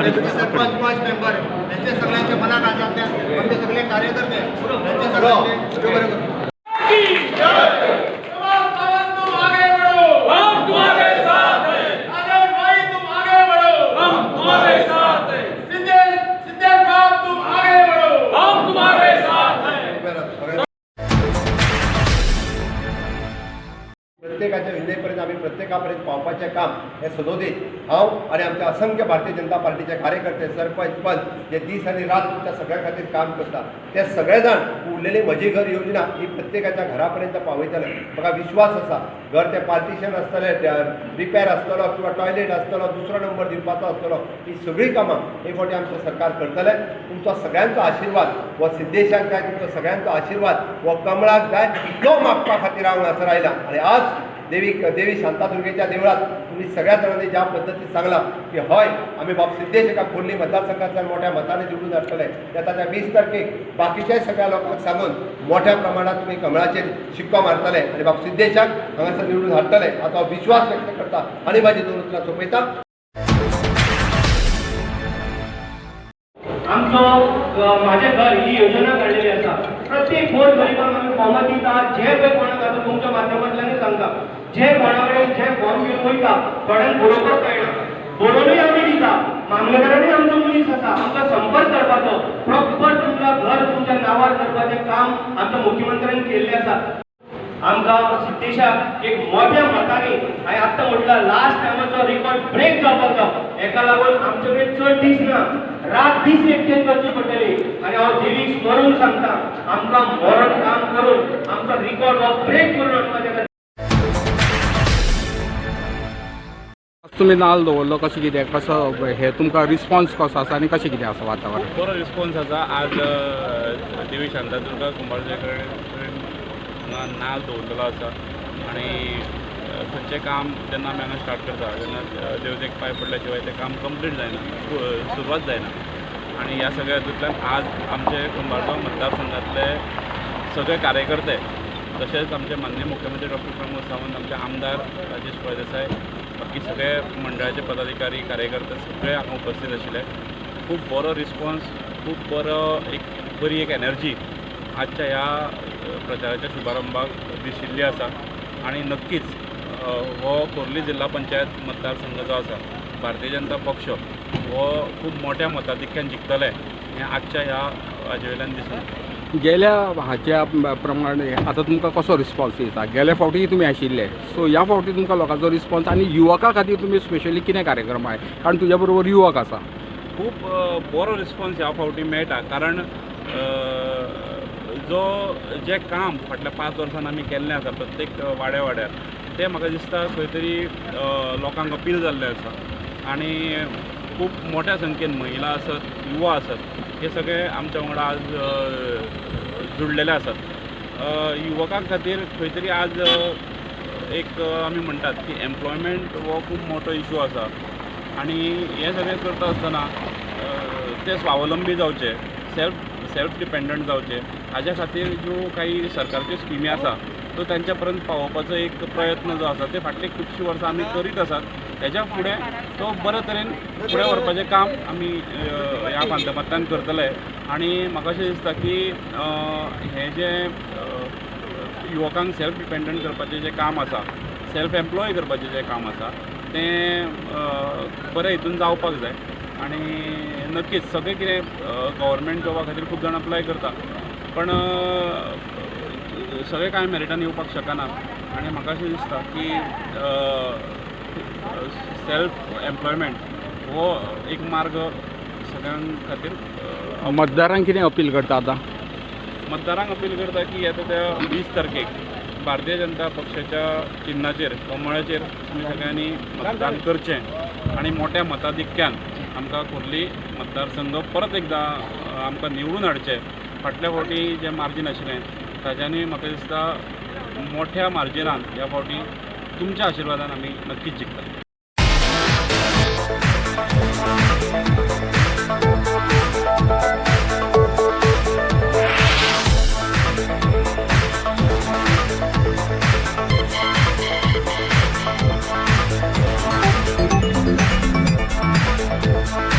आणि सरपंच पाच मेंबर यांचे सगळ्यांचे मनात आले आमचे सगळे कार्यकर्ते यांचे सगळ्यांचे प्रत्येकाच्या विनयपर्यंत आम्ही प्रत्येकापर्यंत पावपाचें काम हे सदोदीत हांव आनी आमचे असंख्य भारतीय जनता पार्टीचे कार्यकर्ते सरपंच पंच जे दीस आनी रात तुमच्या सगळ्या खातीर काम करता ते सगळे जाण उरलेली म्हजी घर योजना ही प्रत्येकाच्या घरापर्यंत पावयतले म्हाका विश्वास आसा घर ते पार्टिशन आसतले रिपेर आसतलो किंवा टॉयलेट आसतलो दुसरो नंबर दिवपाचो आसतलो ही सगळीं कामां हे फावटी आमचें सरकार करतले तुमचो सगळ्यांचो आशिर्वाद हो सिद्धेशाक जाय तुमचो सगळ्यांचो आशिर्वाद हो कमळाक जाय तो मागपा खातीर हांव हांगासर आयला आनी आज देवी शांतादुर्गेच्या देवळात तुम्ही सगळ्या जणांनी ज्या पद्धतीत सांगला की हय आम्ही बाब सिद्धेश एका खोर्ली मतदारसंघातल्यान मोठ्या मताने निवडून हाडटले त्या 20 तारखेक बाकीच्याय सगळ्या लोकांक सांगून मोठ्या प्रमाणात तुम्ही कमळाचेर शिक्को मारतले आणि बाब सिद्धेशाक हांगासर निवडून हाडटले हाचो विश्वास व्यक्त करता आणि माझी 2 उतरां सोंपयता। आमचो माझे घर ही योजना काढलेली आसा प्रत्येक गोर गरिबांक आमी फॉर्मां दिता जे पळय कोणाक आतां तुमच्या माध्यमांतल्यान सांगता जे कोणाकडे जे फॉर्म घेवन वयता थोड्यांक बरोवपाक कळना बरोवनूय आमी दिता मामलेदारांनी आमचो मनीस आसा आमकां संपर्क करपाचो प्रॉपर तुमकां घर तुमच्या नांवार करपाचें काम आमच्या मुख्यमंत्र्यान केल्लें आसा। आमकां सिद्धेशाक एक मोठ्या मतांनी हांवें आत्तां म्हटलां लास्ट टायमाचो रिकॉर्ड ब्रेक जावपाक जाय हेका लागून आमचे कडेन चड दीस ना रात दीस एकटेन करची पडटली आनी हांव देवीक स्मरून सांगता आमकां मरण काम करून आमचो रिकॉर्ड हो ब्रेक करून हाडपाचें। तुम्ही नाल दवरलो कशें कितें कसो हे तुमकां रिस्पॉन्स कसो आसा आनी कशें कितें आसा वातावरण? बरो रिस्पॉन्स आसा। आज देवी शांतादुर्गा कुंभारजे कडेन नाल दवरलेलो आसा आनी खंयचें काम जेन्ना आमी हांगा स्टार्ट करता जेन्ना देवतेक पांय पडल्या शिवाय तें काम कंप्लीट जायना सुरवात जायना आनी ह्या सगळ्या हातूंतल्यान आज आमचे कुंभारगांव मतदारसंघातले सगळे कार्यकर्ते तशेंच आमचे माननीय मुख्यमंत्री डॉक्टर प्रमोद सावंत आमचे आमदार राजेश फळदेसाय बाकी सगळे मंडळाचे पदाधिकारी कार्यकर्ते सगळे हांगा उपस्थित आशिल्ले। खूब बरो रिस्पॉन्स खूब बरो बरी एक एनर्जी आजच्या ह्या प्रचाराच्या शुभारंभाक दिशिल्ली आसा आनी नक्कीच हो खोर्ली जिल्हा पंचायत मतदारसंघ जो आसा भारतीय जनता पक्ष हो खूब मोठ्या मताधिक्यान जिखतले हें आजच्या ह्या हाजे वयल्यान दिसून येता। गेल्या हाच्या प्रमाणे आतां तुमकां कसो रिस्पॉन्स येता? गेल्या फावटी तुमी आशिल्ले सो ह्या फावटी तुमकां लोकांचो रिस्पॉन्स आनी युवकां खातीर तुमी स्पेशली कितें कार्यक्रम आहे कारण तुज्या बरोबर युवक आसा? खूब बरो रिस्पॉन्स ह्या फावटी मेळटा कारण जे काम फाटल्या 5 वर्सान आमी केल्लें आसा प्रत्येक वाड्यार तें म्हाका दिसता खंय तरी लोकांक अपील जाल्लें आसा आनी खूब मोठ्या संख्येन महिला आसत युवा आसत हे सगळे आमच्या वांगडा आज जुळलेले आसात। युवकां खातीर खंय तरी आज एक आमी म्हणटात की एम्प्लॉयमेंट हो खूब मोठो इशू आसा आनी हे सगळें करता आसतना ते स्वावलंबी जावचे सेल्फ डिपेंडंट जावचे हाज्या खातीर ज्यो काही सरकारच्यो स्किमी आसा तो त्यांच्या पर्यंत पावोवपाचो एक प्रयत्न जो आसा ते फाटली खुबशीं वर्सां आमी करीत आसात। हेच्या फुडें तो बरे तरेन फुडें व्हरपाचें काम आमी ह्या माध्यमांतल्यान करतले आनी म्हाका अशें दिसता की हें जें युवकांक सेल्फ डिपेंडंट करपाचें जें काम आसा सेल्फ एम्प्लॉय करपाचें जें काम आसा तें बरे हितून जावपाक जाय आनी नक्कीच सगळें कितें गव्हर्मेंट जॉबा खातीर खूब जाण अप्लाय करता पण सगळे कांय मेरिटान येवपाक शकनात आनी म्हाका अशें दिसता की सेल्फ एम्प्लॉयमेंट हो एक मार्ग सगळ्यां खातीर। मतदारांक कितें अपील करता आतां? मतदारांक अपील करता की येता त्या 20 तारखेक भारतीय जनता पक्षाच्या चिन्हाचेर कमळाचेर तुमी सगळ्यांनी मतदान करचें आनी मोठ्या मताधिक्यान आमकां खोर्ली मतदारसंघ परत एकदां आमकां निवडून हाडचें। फाटल्या फावटी जें मार्जीन आशिल्लें ताच्यांनी म्हाका दिसता मोठ्या मार्जिनान ह्या फावटी तुमच्या आशिर्वादान आमी नक्कीच जिखतले। We'll be right back.